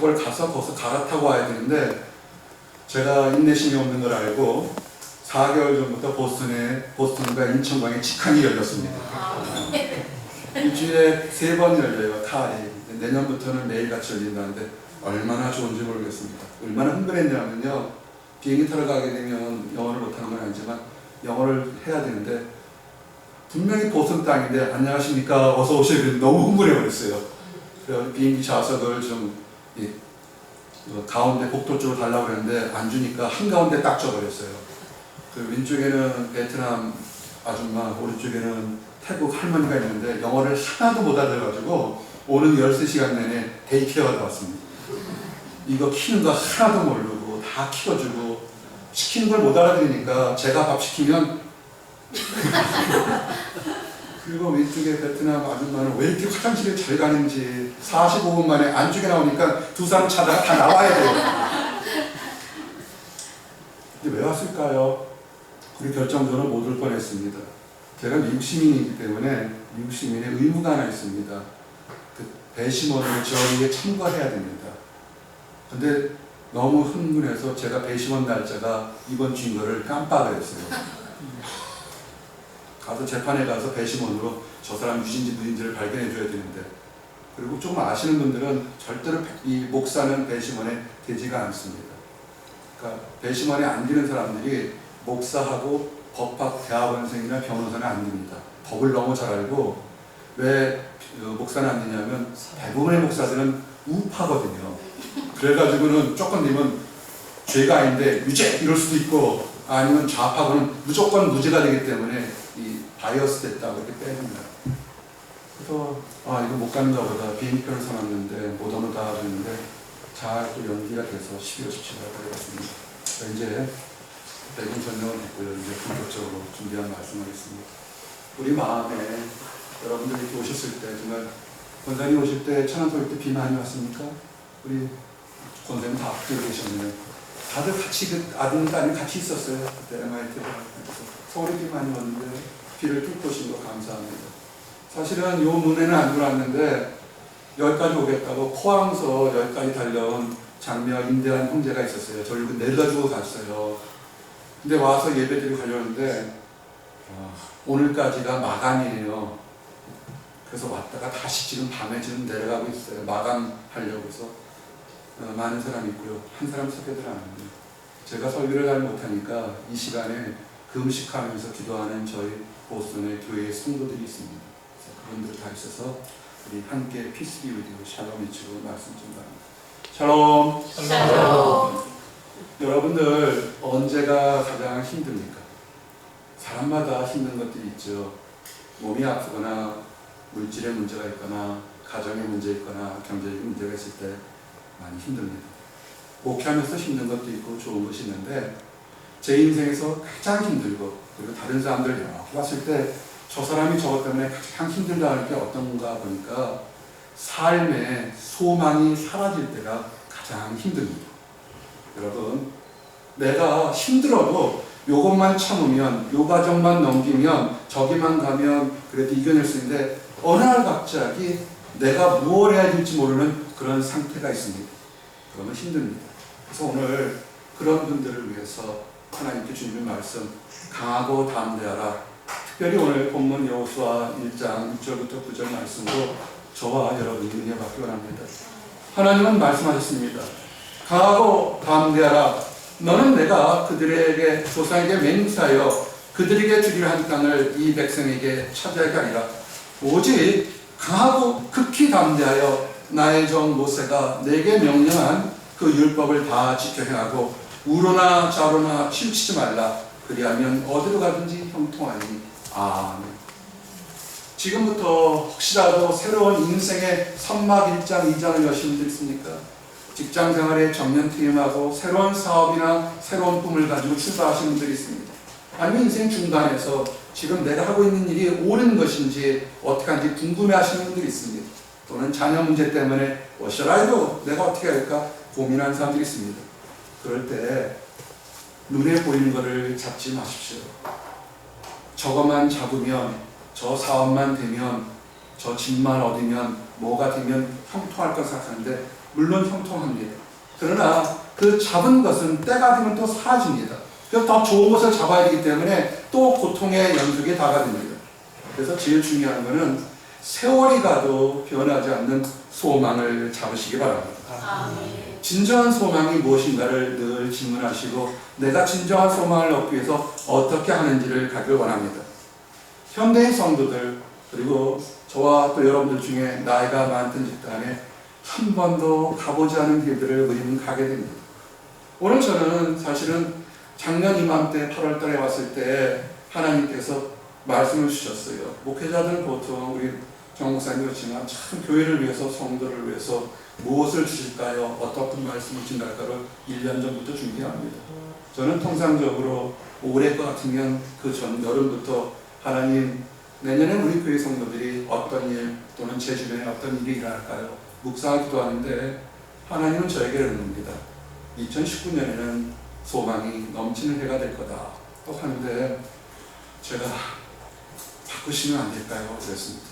그걸 가서 거기서 갈아타고 와야 되는데 제가 인내심이 없는 걸 알고 4개월 전부터 보스턴과 인천광에 직항이 열렸습니다. 일주일에 3번 열려요. 탈이. 내년부터는 매일같이 열린다는데 얼마나 좋은지 모르겠습니다. 얼마나 흥분했냐면요, 비행기 타러 가게 되면 영어를 못하는 건 아니지만 영어를 해야 되는데 분명히 보스턴 땅인데 안녕하십니까 어서 오시면 너무 흥분해버렸어요. 그래서 비행기 좌석을 좀 가운데 복도 쪽으로 달라고 했는데 안 주니까 한가운데 딱 줘버렸어요. 그 왼쪽에는 베트남 아줌마, 오른쪽에는 태국 할머니가 있는데 영어를 하나도 못 알아가지고 오는 13시간 내내 데이케어가 왔습니다. 이거 키는 거 하나도 모르고 다 키워주고 시키는 걸 못 알아들으니까 제가 밥 시키면 그리고 왼쪽에 베트남 아줌마는 왜 이렇게 화장실에 잘 가는지 45분 만에 안쪽에 나오니까 두 사람 차다가 다 나와야 돼요. 근데 왜 왔을까요? 우리 결정적으로 못 올 뻔했습니다. 제가 미국 시민이기 때문에 미국 시민의 의무가 하나 있습니다. 그 배심원을 저희에 참가해야 됩니다. 근데 너무 흥분해서 제가 배심원 날짜가 이번 주인 거를 깜빡했어요. 가서 재판에 가서 배심원으로 저 사람 유진지 무진지를 발견해 줘야 되는데, 그리고 조금 아시는 분들은 절대로 이 목사는 배심원에 되지가 않습니다. 그러니까 배심원에 안기는 사람들이 목사하고 법학 대학원생이나 변호사는 안 됩니다. 법을 너무 잘 알고. 왜 목사는 안 되냐면 대부분의 목사들은 우파거든요. 그래가지고는 조금 되면 죄가 아닌데 유죄 이럴 수도 있고, 아니면 좌파고는 무조건 무죄가 되기 때문에 이 바이어스 됐다고 이렇게 빼줍니다. 그래서 이거 못 가는가 보다 비행기표를 사놨는데 못 오는다 그랬는데 잘 또 연기가 돼서 12월 17일에 가겠습니다. 이제 대군 전령은 됐고요. 이제 본격적으로 준비한 말씀하겠습니다. 우리 마음에 여러분들이 이렇게 오셨을 때, 정말 권사님 오실 때 천안소일 때 비 많이 왔습니까? 우리 권사님 다 앞에 계셨네요. 다들 같이 아들 딸이 같이 있었어요. 그때 MIT에서 서울에 비 많이 왔는데 비를 뚫고 오신 거 감사합니다. 사실은 요 문에는 안 들어왔는데 여기까지 오겠다고 포항서 여기까지 달려온 장녀 임대한 형제가 있었어요. 저를 내려다주고 갔어요. 근데 와서 예배드리고 가려는데 오늘까지가 마감이에요. 그래서 왔다가 다시 지금 밤에 지금 내려가고 있어요. 마감하려고 해서 많은 사람이 있고요. 한 사람 소개를 안 합니다. 제가 설교를 잘 못하니까 이 시간에 금식하면서 기도하는 저희 보스턴의 교회의 성도들이 있습니다. 그래서 그분들 다 있어서 우리 함께 피스 비 위드 샬롬 외치고 말씀 좀 나눕니다. 샬롬. 샬롬. 여러분들 언제가 가장 힘듭니까? 사람마다 힘든 것들이 있죠. 몸이 아프거나 물질의 문제가 있거나 가정의 문제 있거나 경제적인 문제가 있을 때 많이 힘듭니다. 목회하면서 힘든 것도 있고 좋은 것이 있는데, 제 인생에서 가장 힘들고 그리고 다른 사람들 여기 왔을 때 저 사람이 저것 때문에 가장 힘들다 할 게 어떤가 보니까 삶의 소망이 사라질 때가 가장 힘듭니다. 여러분, 내가 힘들어도 요것만 참으면, 요 과정만 넘기면, 저기만 가면 그래도 이겨낼 수 있는데 어느 날 갑자기 내가 무엇을 해야 될지 모르는 그런 상태가 있습니다. 그러면 힘듭니다. 그래서 오늘 그런 분들을 위해서 하나님께 주시는 말씀, 강하고 담대하라. 특별히 오늘 본문 여호수아 1장 6절부터 9절 말씀으로 저와 여러분이 은혜 받기 원합니다. 하나님은 말씀하셨습니다. 강하고 담대하라. 너는 내가 그들에게 조상에게 맹세하여 그들에게 주기로 한 땅을 이 백성에게 차지하게 하리라. 오직 강하고 극히 담대하여 나의 종 모세가 내게 명령한 그 율법을 다 지켜 행하고 우로나 좌로나 치우치지 말라. 그리하면 어디로 가든지 형통하니. 아멘. 지금부터 혹시라도 새로운 인생의 선막 1장 2장을 여신 분들 있습니까? 직장생활에 정년 퇴임하고 새로운 사업이나 새로운 꿈을 가지고 출발하시는 분들이 있습니다. 아니면 인생 중간에서 지금 내가 하고 있는 일이 옳은 것인지 어떻게 하는지 궁금해하시는 분들이 있습니다. 또는 자녀 문제 때문에 What shall I do? 내가 어떻게 할까 고민하는 사람들이 있습니다. 그럴 때 눈에 보이는 것을 잡지 마십시오. 저것만 잡으면, 저 사업만 되면, 저 집만 얻으면, 뭐가 되면 형통할 것 생각하는데 물론 형통합니다. 그러나 그 잡은 것은 때가 되면 또 사라집니다. 그래서 더 좋은 것을 잡아야 되기 때문에 또 고통의 연속이 다가듭니다. 그래서 제일 중요한 것은 세월이 가도 변하지 않는 소망을 잡으시기 바랍니다. 진정한 소망이 무엇인가를 늘 질문하시고 내가 진정한 소망을 얻기 위해서 어떻게 하는지를 가길 원합니다. 현대인 성도들 그리고 저와 또 여러분들 중에 나이가 많던 집단에 한 번도 가보지 않은 길들을 우리는 가게 됩니다. 오늘 저는 사실은 작년 이맘때 8월 달에 왔을 때 하나님께서 말씀을 주셨어요. 목회자들은 보통 우리 정 목사님 그렇지만 참 교회를 위해서 성도를 위해서 무엇을 주실까요? 어떤 말씀을 주실까를 1년 전부터 준비합니다. 저는 통상적으로 올해 것 같으면 그 전 여름부터 하나님 내년에 우리 교회 성도들이 어떤 일 또는 제 주변에 어떤 일이 일어날까요? 묵상을 기도하는데 하나님은 저에게 이릅니다. 2019년에는 소망이 넘치는 해가 될 거다. 또 하는데 제가 바꾸시면 안 될까요? 그랬습니다.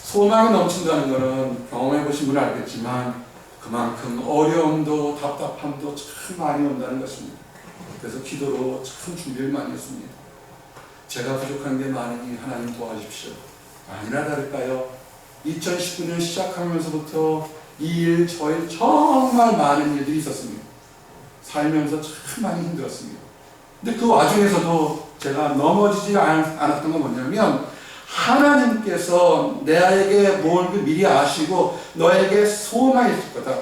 소망이 넘친다는 것은 경험해 보신 분은 알겠지만 그만큼 어려움도 답답함도 참 많이 온다는 것입니다. 그래서 기도로 참 준비를 많이 했습니다. 제가 부족한 게 많으니 하나님 도와주십시오. 아니나 다를까요? 2019년 시작하면서부터 이 일, 저 일 정말 많은 일들이 있었습니다. 살면서 참 많이 힘들었습니다. 근데 그 와중에서도 제가 넘어지지 않았던 건 뭐냐면 하나님께서 내에게 뭘 미리 아시고 너에게 소망이 있을 거다.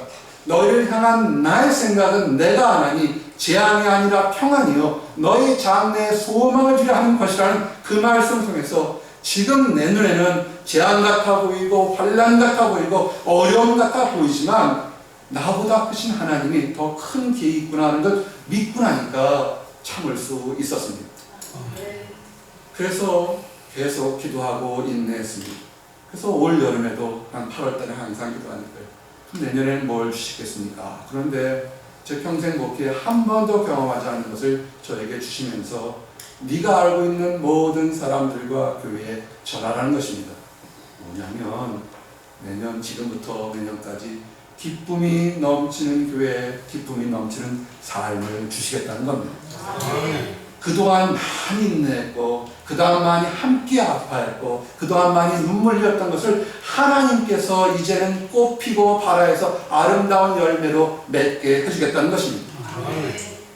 너희를 향한 나의 생각은 내가 안 하니 재앙이 아니라 평안이요 너희 장래에 소망을 주려 하는 것이라는 그 말씀 통해서 지금 내 눈에는 재앙 같아 보이고 환난 같아 보이고 어려움 같아 보이지만 나보다 크신 하나님이 더 큰 계획이 있구나 하는 걸 믿고 나니까 참을 수 있었습니다. 그래서 계속 기도하고 인내했습니다. 그래서 올 여름에도 한 8월 달에 항상 기도하니까요. 내년에는 뭘 주시겠습니까? 그런데 제 평생 목회에 한 번도 경험하지 않은 것을 저에게 주시면서 네가 알고 있는 모든 사람들과 교회에 전하라는 것입니다. 뭐냐면 내년 지금부터 내년까지 기쁨이 넘치는 교회에 기쁨이 넘치는 삶을 주시겠다는 겁니다. 그동안 많이 인내했고 그동안 많이 함께 아파했고 그동안 많이 눈물 흘렸던 것을 하나님께서 이제는 꽃피고 발아에서 아름다운 열매로 맺게 해주겠다는 것입니다.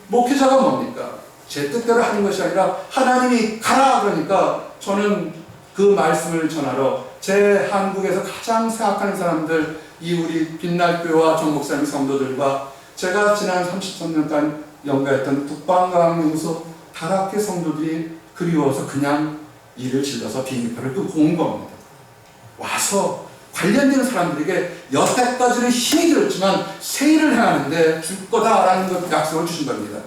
목회자가 뭡니까? 제 뜻대로 하는 것이 아니라 하나님이 가라 그러니까 저는 그 말씀을 전하러 제 한국에서 가장 생각하는 사람들 이 우리 빛날교와 정 목사님 성도들과 제가 지난 33년간 연가했던 북방강용소 다락계 성도들이 그리워서 그냥 일을 질러서 비행기표를 끊고 온 겁니다. 와서 관련된 사람들에게 여태까지는 힘이 들었지만 새 일을 행하는데 줄 거다라는 것 약속을 주신 겁니다.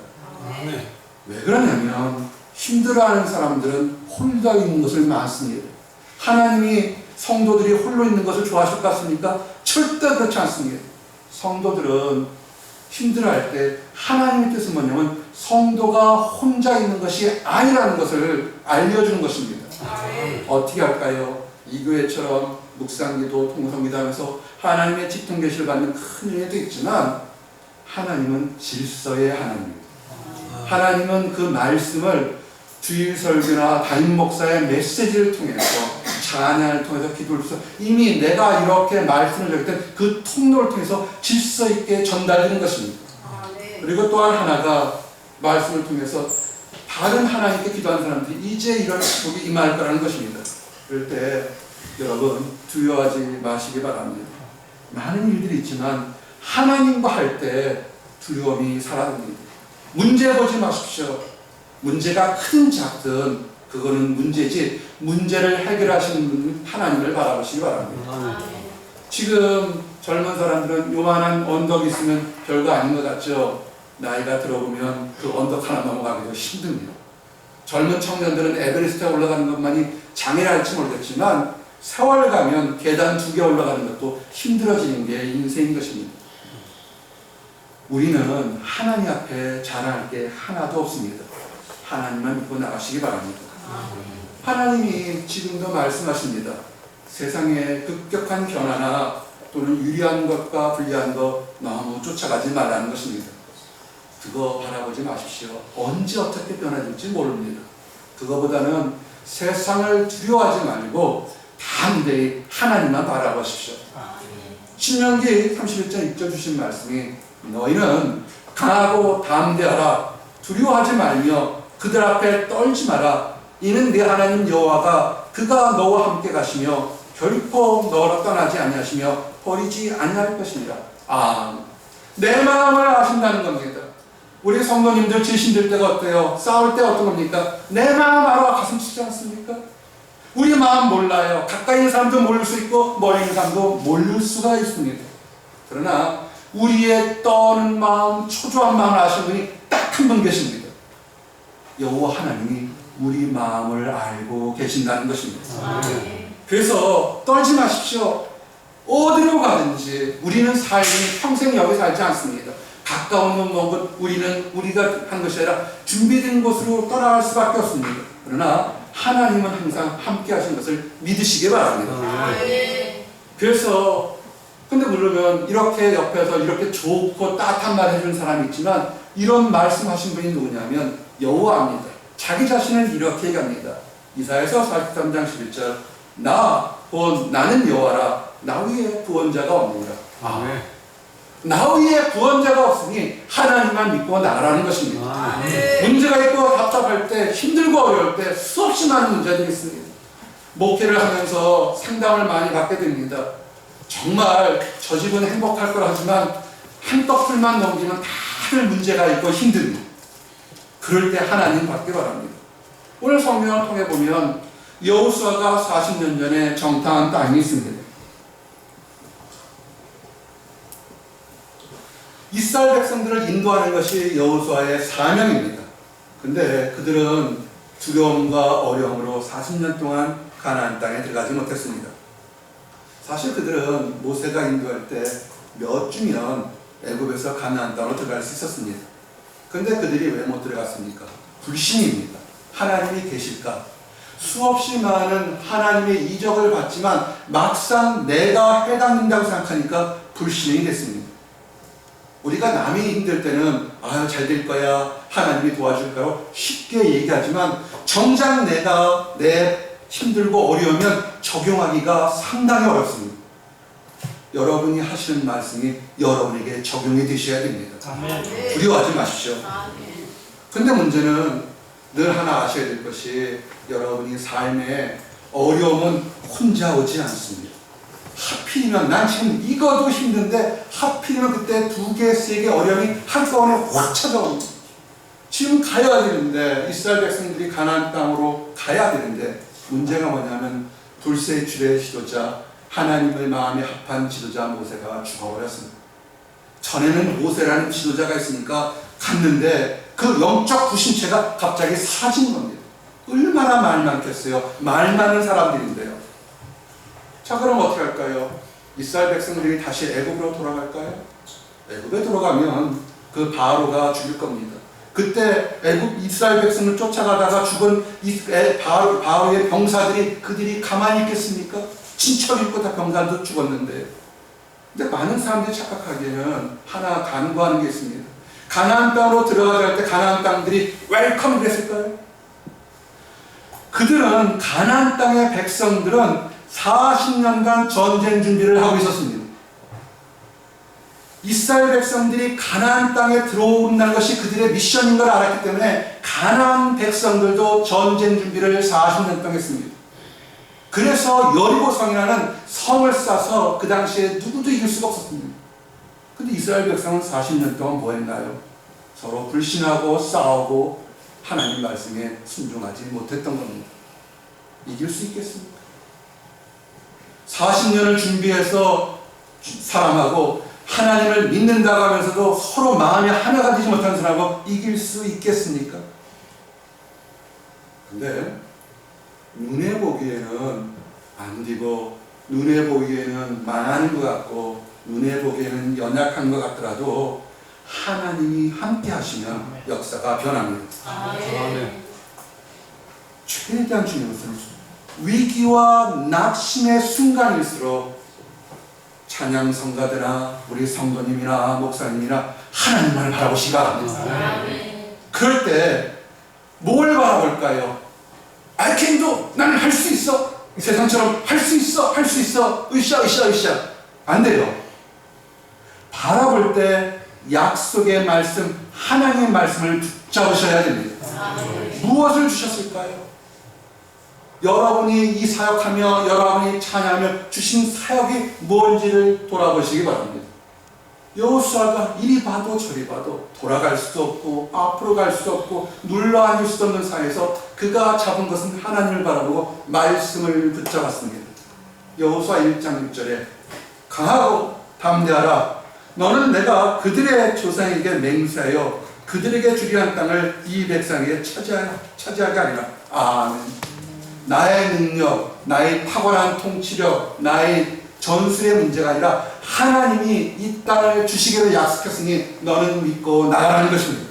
왜 그러냐면 힘들어하는 사람들은 홀려 있는 것을 많습니다. 하나님이 성도들이 홀로 있는 것을 좋아하실 것 같습니까? 절대 그렇지 않습니다. 성도들은 힘들어할 때 하나님의 뜻은 뭐냐면 성도가 혼자 있는 것이 아니라는 것을 알려주는 것입니다. 어떻게 할까요? 이 교회처럼 묵상기도 통성기도 하면서 하나님의 직통 계시를 받는 큰 은혜도 있지만 하나님은 질서의 하나님입니다. 하나님은 그 말씀을 주일 설교나 담임 목사의 메시지를 통해서 찬양을 통해서 기도를 통해서 이미 내가 이렇게 말씀을 전할 때 그 통로를 통해서 질서 있게 전달되는 것입니다. 그리고 또한 하나가 말씀을 통해서 다른 하나님께 기도하는 사람들이 이제 이런 축복이 임할 거라는 것입니다. 그럴 때 여러분 두려워하지 마시기 바랍니다. 많은 일들이 있지만 하나님과 할 때 두려움이 사라집니다. 문제 보지 마십시오. 문제가 크든 작든 그거는 문제지 문제를 해결하시는 하나님을 바라보시기 바랍니다. 지금 젊은 사람들은 요만한 언덕이 있으면 별거 아닌 것 같죠. 나이가 들어보면 그 언덕 하나 넘어가기도 힘듭니다. 젊은 청년들은 에베레스트에 올라가는 것만이 장애랄지 모르겠지만 세월 가면 계단 2개 올라가는 것도 힘들어지는 게 인생인 것입니다. 우리는 하나님 앞에 자랑할 게 하나도 없습니다. 하나님만 믿고 나가시기 바랍니다. 하나님이 지금도 말씀하십니다. 세상에 급격한 변화나 또는 유리한 것과 불리한 것 너무 쫓아가지 말라는 것입니다. 그거 바라보지 마십시오. 언제 어떻게 변화될지 모릅니다. 그거보다는 세상을 두려워하지 말고 담대히 하나님만 바라보십시오. 신명기 31장 6절 주신 말씀이 너희는 강하고 담대하라. 두려워하지 말며 그들 앞에 떨지 마라. 이는 네 하나님 여호와가 그가 너와 함께 가시며 결코 너를 떠나지 아니하시며 버리지 아니할 것이니라. 내 마음을 아신다는 겁니다. 우리 성도님들 지신들 때가 어때요? 싸울 때 어떤 겁니까? 내 마음 알아 가슴 치지 않습니까? 우리 마음 몰라요. 가까이 있는 사람도 모를 수 있고 멀리 있는 사람도 모를 수가 있습니다. 그러나 우리의 떠는 마음, 초조한 마음을 아시는 분이 딱 한 분 계십니다. 여호와 하나님이 우리 마음을 알고 계신다는 것입니다. 그래서 떨지 마십시오. 어디로 가든지 우리는 삶이 평생 여기 살지 않습니다. 가까운 것 먼 것 우리가 한 것이 아니라 준비된 곳으로 떠나갈 수밖에 없습니다. 그러나 하나님은 항상 함께 하신 것을 믿으시기 바랍니다. 그래서 근데 물론 이렇게 옆에서 이렇게 좋고 따뜻한 말 해주는 사람이 있지만 이런 말씀하신 분이 누구냐면 여호와입니다. 자기 자신을 이렇게 얘기합니다. 이사야서 43장 11절 나는 여호와라. 나 위에 구원자가 없느니라. 나 위에 구원자가 없으니 하나님만 믿고 나가라는 것입니다. 문제가 있고 답답할 때 힘들고 어려울 때 수없이 많은 문제들이 있습니다. 목회를 하면서 상담을 많이 받게 됩니다. 정말 저 집은 행복할 거라 하지만 한꺼풀만 넘기면 다들 문제가 있고 힘듭니다. 그럴 때 하나님 받기 바랍니다. 오늘 성경을 통해 보면 여호수아가 40년 전에 정탐한 땅이 있습니다. 이스라엘 백성들을 인도하는 것이 여호수아의 사명입니다. 근데 그들은 두려움과 어려움으로 40년 동안 가나안 땅에 들어가지 못했습니다. 사실 그들은 모세가 인도할 때 몇 주면 애굽에서 가나안 땅으로 들어갈 수 있었습니다. 근데 그들이 왜 못 들어갔습니까? 불신입니다. 하나님이 계실까? 수없이 많은 하나님의 이적을 받지만 막상 내가 해당된다고 생각하니까 불신이 됐습니다. 우리가 남이 힘들 때는 잘 될 거야, 하나님이 도와줄까요? 쉽게 얘기하지만 정작 내가 내 힘들고 어려우면 적용하기가 상당히 어렵습니다. 여러분이 하시는 말씀이 여러분에게 적용이 되셔야 됩니다. 두려워하지 마십시오. 근데 문제는 늘 하나 아셔야 될 것이 여러분이 삶에 어려움은 혼자 오지 않습니다. 하필이면 난 지금 이거도 힘든데 하필이면 그때 2개, 3개 어려움이 한꺼번에 확 찾아옵니다. 지금 가야 되는데 이스라엘 백성들이 가나안 땅으로 가야 되는데 문제가 뭐냐면 불세출의 지도자 하나님의 마음에 합한 지도자 모세가 죽어버렸습니다. 전에는 모세라는 지도자가 있으니까 갔는데 그 영적 부신체가 갑자기 사진 겁니다. 얼마나 말 많겠어요. 말 많은 사람들인데요. 자, 그럼 어떻게 할까요? 이스라엘 백성들이 다시 애굽으로 돌아갈까요? 애굽에 돌아가면 그 바로가 죽일 겁니다. 그때 애굽 이스라엘 백성을 쫓아가다가 죽은 바로의 병사들이 그들이 가만히 있겠습니까? 친척 있고 다 병사도 죽었는데. 근데 많은 사람들이 착각하기에는 하나 간구하는 게 있습니다. 가나안 땅으로 들어가자 할 때 가나안 땅들이 웰컴을 했을까요? 그들은 가나안 땅의 백성들은 40년간 전쟁 준비를 하고 있었습니다. 이스라엘 백성들이 가나안 땅에 들어온다는 것이 그들의 미션인 걸 알았기 때문에 가나안 백성들도 전쟁 준비를 40년 동안 했습니다. 그래서 여리고성이라는 성을 쌓아서 그 당시에 누구도 이길 수가 없었습니다. 근데 이스라엘 백성은 40년 동안 뭐 했나요? 서로 불신하고 싸우고 하나님 말씀에 순종하지 못했던 겁니다. 이길 수 있겠습니까? 40년을 준비해서 사람하고 하나님을 믿는다고 하면서도 서로 마음이 하나가 되지 못한 사람하고 이길 수 있겠습니까? 근데 눈에 보기에는 안 되고 눈에 보기에는 망하는 것 같고 눈에 보기에는 연약한 것 같더라도 하나님이 함께 하시면 역사가 변합니다. 최대한 중요한 것은 위기와 낙심의 순간일수록 찬양 성가대나 우리 성도님이나 목사님이나 하나님만을 바라보시기 바랍니다. 그럴 때 뭘 바라볼까요? I can do. 나는 할 수 있어. 세상처럼 할 수 있어. 할 수 있어. 으쌰 으쌰 으쌰. 안 돼요. 바라볼 때 약속의 말씀, 하나님의 말씀을 붙잡으셔야 됩니다. 무엇을 주셨을까요? 여러분이 이 사역하며 여러분이 찬양하며 주신 사역이 뭔지를 돌아보시기 바랍니다. 여호수아가 이리 봐도 저리 봐도 돌아갈 수도 없고 앞으로 갈 수도 없고 눌러 앉을 수도 없는 상황에서 그가 잡은 것은 하나님을 바라보고 말씀을 붙잡았습니다. 여호수아 1장 6절에 강하고 담대하라. 너는 내가 그들의 조상에게 맹세하여 그들에게 주리한 땅을 이 백성에게 차지하게 아니라. 아멘. 나의 능력, 나의 탁월한 통치력, 나의 전술의 문제가 아니라 하나님이 이 땅을 주시기를 약속했으니 너는 믿고 나가라는 것입니다.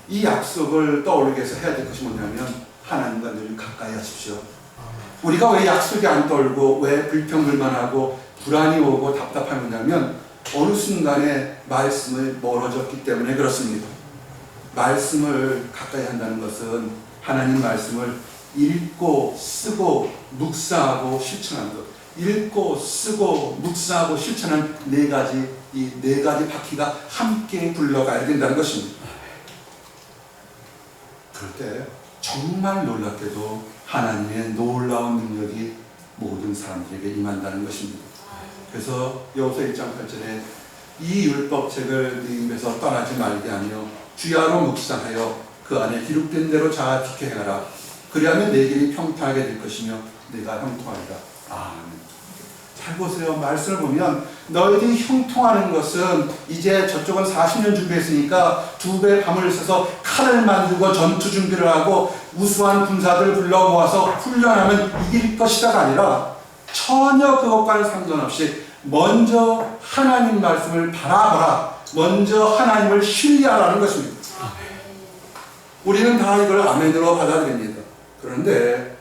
이 약속을 떠올리게 해서 해야 될 것이 뭐냐면 하나님과 늘 가까이 하십시오. 우리가 왜 약속이 안 떠올고 왜 불평불만하고 불안이 오고 답답함이 오냐면 어느 순간에 말씀을 멀어졌기 때문에 그렇습니다. 말씀을 가까이 한다는 것은 하나님 말씀을 읽고 쓰고 묵상하고 실천하는 것. 읽고 쓰고 묵상하고 실천한 이 네 가지 바퀴가 함께 굴러가야 된다는 것입니다. 그럴 때 정말 놀랍게도 하나님의 놀라운 능력이 모든 사람들에게 임한다는 것입니다. 그래서 여호수아 1장 8절에 이 율법책을 네 입에서 떠나지 말게 하며 주야로 묵상하여 그 안에 기록된 대로 자기케 행하라. 그리하면 내 길이 평탄하게 될 것이며 내가 형통하리라. 아멘. 잘 보세요. 말씀을 보면 너희들이 형통하는 것은 이제 저쪽은 40년 준비했으니까 2배 밤을 새서 칼을 만들고 전투 준비를 하고 우수한 군사들을 불러 모아서 훈련하면 이길 것이다가 아니라 전혀 그것과는 상관없이 먼저 하나님 말씀을 바라보라. 먼저 하나님을 신뢰하라는 것입니다. 우리는 다 이걸 아멘으로 받아들입니다. 그런데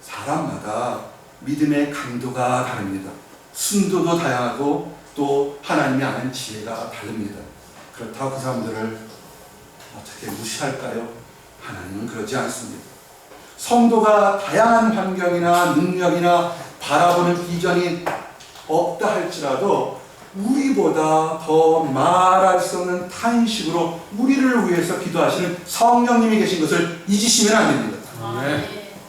사람마다 믿음의 강도가 다릅니다. 순도도 다양하고 또 하나님이 아는 지혜가 다릅니다. 그렇다고 그 사람들을 어떻게 무시할까요? 하나님은 그러지 않습니다. 성도가 다양한 환경이나 능력이나 바라보는 비전이 없다 할지라도 우리보다 더 말할 수 없는 탄식으로 우리를 위해서 기도하시는 성령님이 계신 것을 잊으시면 안 됩니다.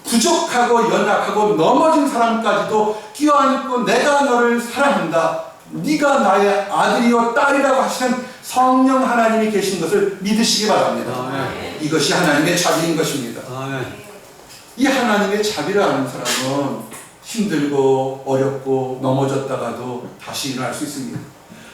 부족하고 연약하고 넘어진 사람까지도 끼어안고 내가 너를 사랑한다. 네가 나의 아들이요 딸이라고 하시는 성령 하나님이 계신 것을 믿으시기 바랍니다. 이것이 하나님의 자비인 것입니다. 이 하나님의 자비를 아는 사람은 힘들고 어렵고 넘어졌다가도 다시 일어날 수 있습니다.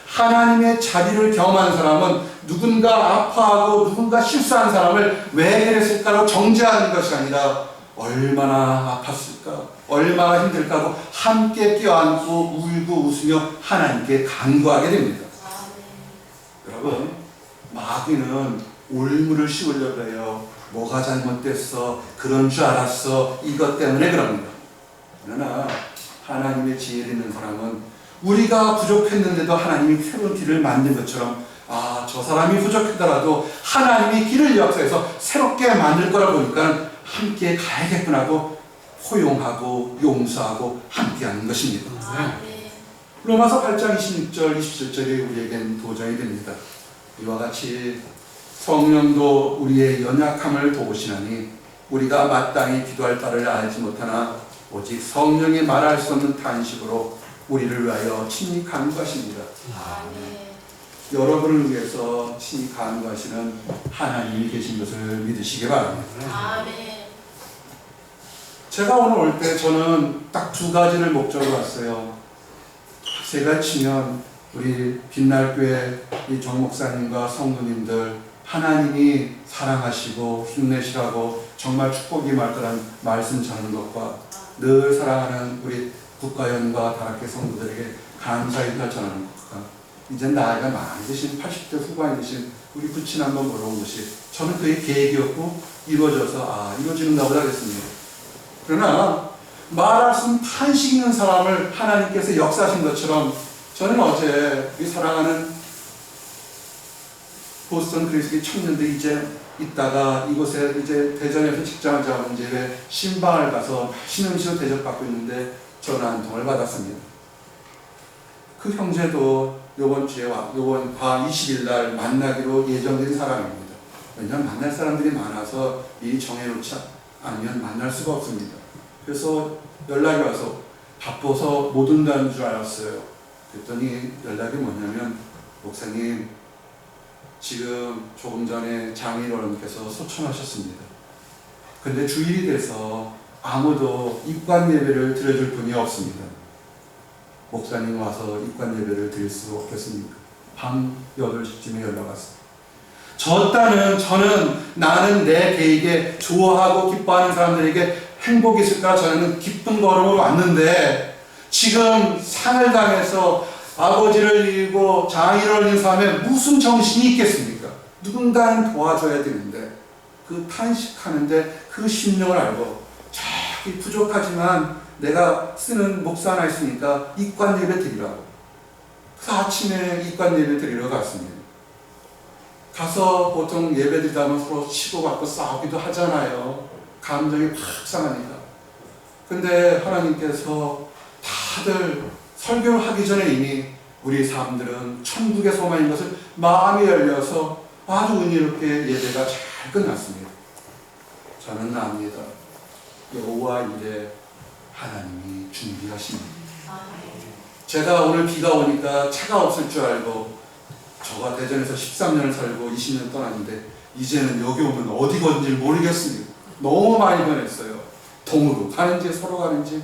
하나님의 자비를 경험한 사람은 누군가 아파하고 누군가 실수한 사람을 왜 그랬을까로 정죄하는 것이 아니라 얼마나 아팠을까, 얼마나 힘들까 하고 함께 껴안고 울고 웃으며 하나님께 간구하게 됩니다. 여러분, 마귀는 올무를 씌우려고 해요. 뭐가 잘못됐어, 그런 줄 알았어, 이것 때문에 그럽니다. 그러나 하나님의 지혜를 있는 사람은 우리가 부족했는데도 하나님이 새로운 길을 만든 것처럼 저 사람이 부족하더라도 하나님이 길을 역사해서 새롭게 만들 거라 보니까 함께 가야겠구나 하고 포용하고 용서하고 함께하는 것입니다. 로마서 8장 26절 27절이 우리에겐 도전이 됩니다. 이와 같이 성령도 우리의 연약함을 도우시나니 우리가 마땅히 기도할 바를 알지 못하나 오직 성령이 말할 수 없는 탄식으로 우리를 위하여 친히 간구하십니다. 여러분을 위해서 친히 간구하시는 하나님이 계신 것을 믿으시기 바랍니다. 제가 오늘 올 때 저는 딱 2가지를 목적으로 왔어요. 제가 치면 우리 빛날교회 이 정 목사님과 성도님들 하나님이 사랑하시고 힘내시라고 정말 축복이 임할 거란 말씀 전하는 것과 늘 사랑하는 우리 국가연과 다락계 성도들에게 감사 인사 전하는 것과 이제 나이가 많이 드신 80대 후반이 되신 우리 부친 한번 보러 온 것이 저는 그게 계획이었고 이루어져서 이루어지는가 보다 그랬습니다. 그러나 말할 수 없는 탄식 있는 사람을 하나님께서 역사하신 것처럼 저는 어제 우리 사랑하는 보스턴 그리스도의 청년들이 이제 있다가 이곳에 이제 대전에서 직장을 잡은 이제 신방을 가서 맛있는 음식을 대접받고 있는데 전화 한 통을 받았습니다. 그 형제도 요번 주에 요번 20일 날 만나기로 예정된 사람입니다. 왜냐하면 만날 사람들이 많아서 미리 정해놓지 않으면 만날 수가 없습니다. 그래서 연락이 와서 바빠서 못 온다는 줄 알았어요. 그랬더니 연락이 뭐냐면 목사님 지금 조금 전에 장인어른께서 소천하셨습니다. 근데 주일이 돼서 아무도 입관 예배를 드려줄 분이 없습니다. 목사님 와서 입관 예배를 드릴 수 없겠습니까? 밤 8시쯤에 연락 왔어요. 저는 나는 내 계획에 좋아하고 기뻐하는 사람들에게 행복이 있을까? 저는 기쁜 걸음으로 왔는데 지금 상을 당해서 아버지를 잃고 장인어른을 잃은 사람에 무슨 정신이 있겠습니까? 누군가는 도와줘야 되는데 그 탄식하는데 그 심령을 알고 자기 부족하지만 내가 쓰는 목사 하나 있으니까 입관 예배 드리라고. 그래서 아침에 입관 예배 드리러 갔습니다. 가서 보통 예배 드리다 보면 서로 치고받고 싸우기도 하잖아요. 감정이 팍 상하니까. 근데 하나님께서 다들 설교를 하기 전에 이미 우리 사람들은 천국의 소망인 것을 마음이 열려서 아주 은혜롭게 예배가 잘 끝났습니다. 저는 압니다. 여호와 이래 하나님이 준비하십니다. 제가 오늘 비가 오니까 차가 없을 줄 알고 저가 대전에서 13년을 살고 20년 떠났는데 이제는 여기 오면 어디 건지 모르겠습니다. 너무 많이 변했어요. 동으로 가는지 서로 가는지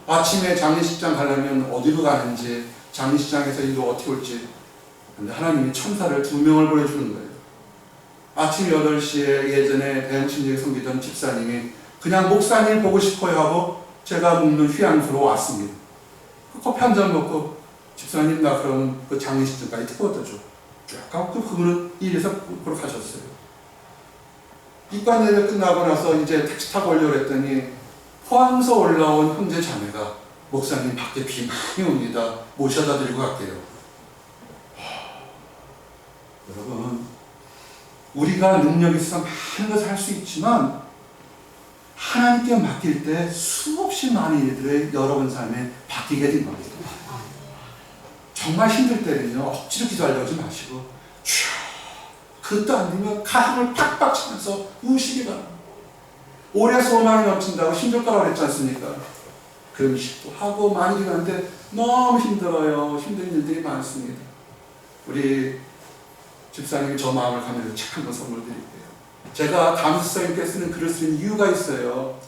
아침에 장례식장 가려면 어디로 가는지 장례식장에서 이거 어떻게 올지. 근데 하나님이 천사를 2명을 보내주는 거예요. 아침 8시에 예전에 대형신경에 섬기던 집사님이 그냥 목사님 보고 싶어요 하고 제가 묵는 휴양소로 왔습니다. 커피 한 잔 먹고 집사님 나 그럼 그 장례식장까지 태워다 줘. 쭉 가고 그분은 일에서 그로 가셨어요. 입관 예배 끝나고 나서 이제 택시 타고 오려고 했더니 포항서 올라온 형제 자매가 목사님 밖에 비 많이 옵니다. 모셔다 드리고 갈게요. 여러분 우리가 능력이 있어서 많은 것을 할 수 있지만 하나님께 맡길 때 수없이 많은 일들을 여러분 삶에 바뀌게 된 겁니다. 정말 힘들 때는요 억지로 기도하려고 하지 마시고 그것도 안 되면 가슴을 팍팍 치면서 우시기 바랍니다. 오래 소망이 넘친다고 힘들 거라고 그랬지 않습니까? 금식도 하고 많이 기도하는데 너무 힘들어요. 힘든 일들이 많습니다. 우리 집사님이 저 마음을 가면서 책 한 권 선물 드릴게요. 제가 감수성 있게 쓰는 글을 쓰는 이유가 있어요.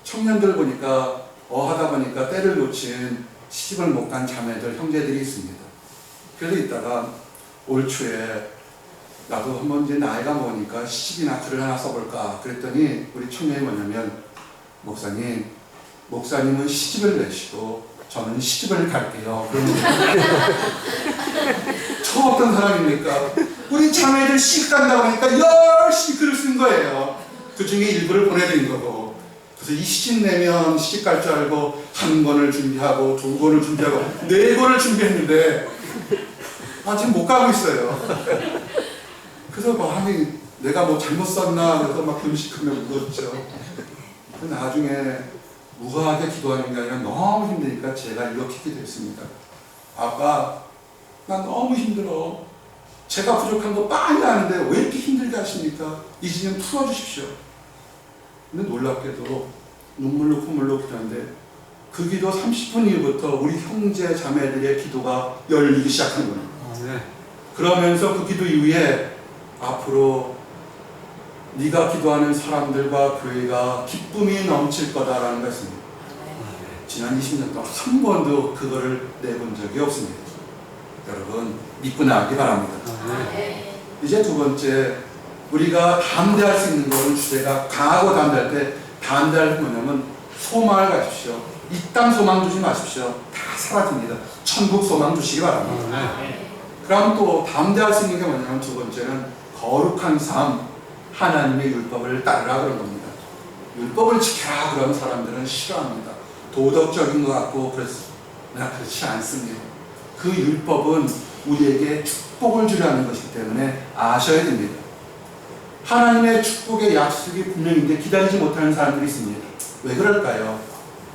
청년들 보니까 하다 보니까 때를 놓친 시집을 못 간 자매들, 형제들이 있습니다. 그래서 있다가 올 초에 나도 한번 이제 나이가 먹으니까 시집이나 글을 하나 써볼까 그랬더니 우리 청년이 뭐냐면 목사님은 시집을 내시고 저는 시집을 갈게요. 그러면 저 어떤 사람입니까? 우리 자매들 시집 간다고 하니까 열심히 글을 쓴 거예요. 그 중에 일부를 보내드린 거고. 그래서 이 시집 내면 시집 갈 줄 알고 1권을 준비하고 2권을 준비하고 4권을 준비했는데 지금 못 가고 있어요. 그래서 마음이 내가 뭐 잘못 썼나 그래서 막 금식하면 울었죠. 나중에 무하게 기도하는 게 아니라 너무 힘드니까 제가 이렇게 기도했습니다. 아빠 난 너무 힘들어. 제가 부족한 거 빤히 아는데 왜 이렇게 힘들게 하십니까? 이제 좀 풀어주십시오. 근데 놀랍게도 눈물로 콧물로 기도하는데 그 기도 30분 이후부터 우리 형제 자매들의 기도가 열리기 시작한 거예요. 그러면서 그 기도 이후에 앞으로 네가 기도하는 사람들과 교회가 기쁨이 넘칠 거다라는 것입니다. 지난 20년 동안 한 번도 그거를 내본 적이 없습니다. 여러분 믿고 나가기 바랍니다. 이제 두 번째 우리가 담대할 수 있는 것은 주제가 강하고 담대할 때 담대할 때 뭐냐면 소망을 가십시오. 이 땅 소망 두지 마십시오. 다 사라집니다. 천국 소망 두시기 바랍니다. 그럼 또 담대할 수 있는 게 뭐냐면 두 번째는 거룩한 삶, 하나님의 율법을 따르라 그런 겁니다. 율법을 지켜라 그런 사람들은 싫어합니다. 도덕적인 것 같고 그러나 그렇지 않습니다. 그 율법은 우리에게 축복을 주려는 것이기 때문에 아셔야 됩니다. 하나님의 축복의 약속이 분명한데 기다리지 못하는 사람들이 있습니다. 왜 그럴까요?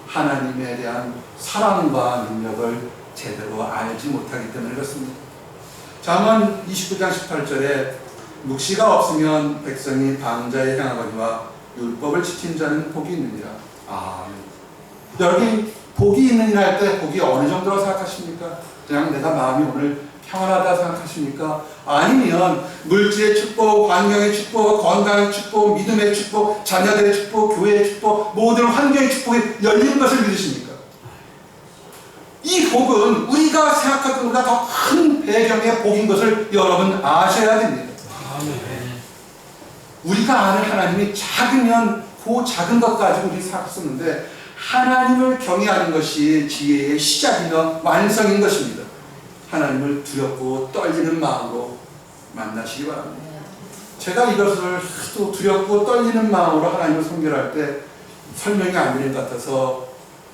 하나님에 대한 사랑과 능력을 제대로 알지 못하기 때문에 그렇습니다. 잠언 29장 18절에 묵시가 없으면 백성이 방자에 향하거니와 율법을 지킨 자는 복이 있느니라. 여기 복이 있느니라 할 때 복이 어느 정도로 생각하십니까? 그냥 내가 마음이 오늘 평안하다 생각하십니까? 아니면 물질의 축복, 환경의 축복, 건강의 축복, 믿음의 축복, 자녀들의 축복, 교회의 축복, 모든 환경의 축복이 열리는 것을 믿으십니까? 이 복은 우리가 생각하던 것보다 더 큰 배경의 복인 것을 여러분 아셔야 됩니다. 우리가 아는 하나님이 작으면 그 작은 것 가지고 우리 생각했었는데 하나님을 경외하는 것이 지혜의 시작이며 완성인 것입니다. 하나님을 두렵고 떨리는 마음으로 만나시기 바랍니다. 제가 이것을 또 두렵고 떨리는 마음으로 하나님을 섬겨할 때 설명이 안 되는 것 같아서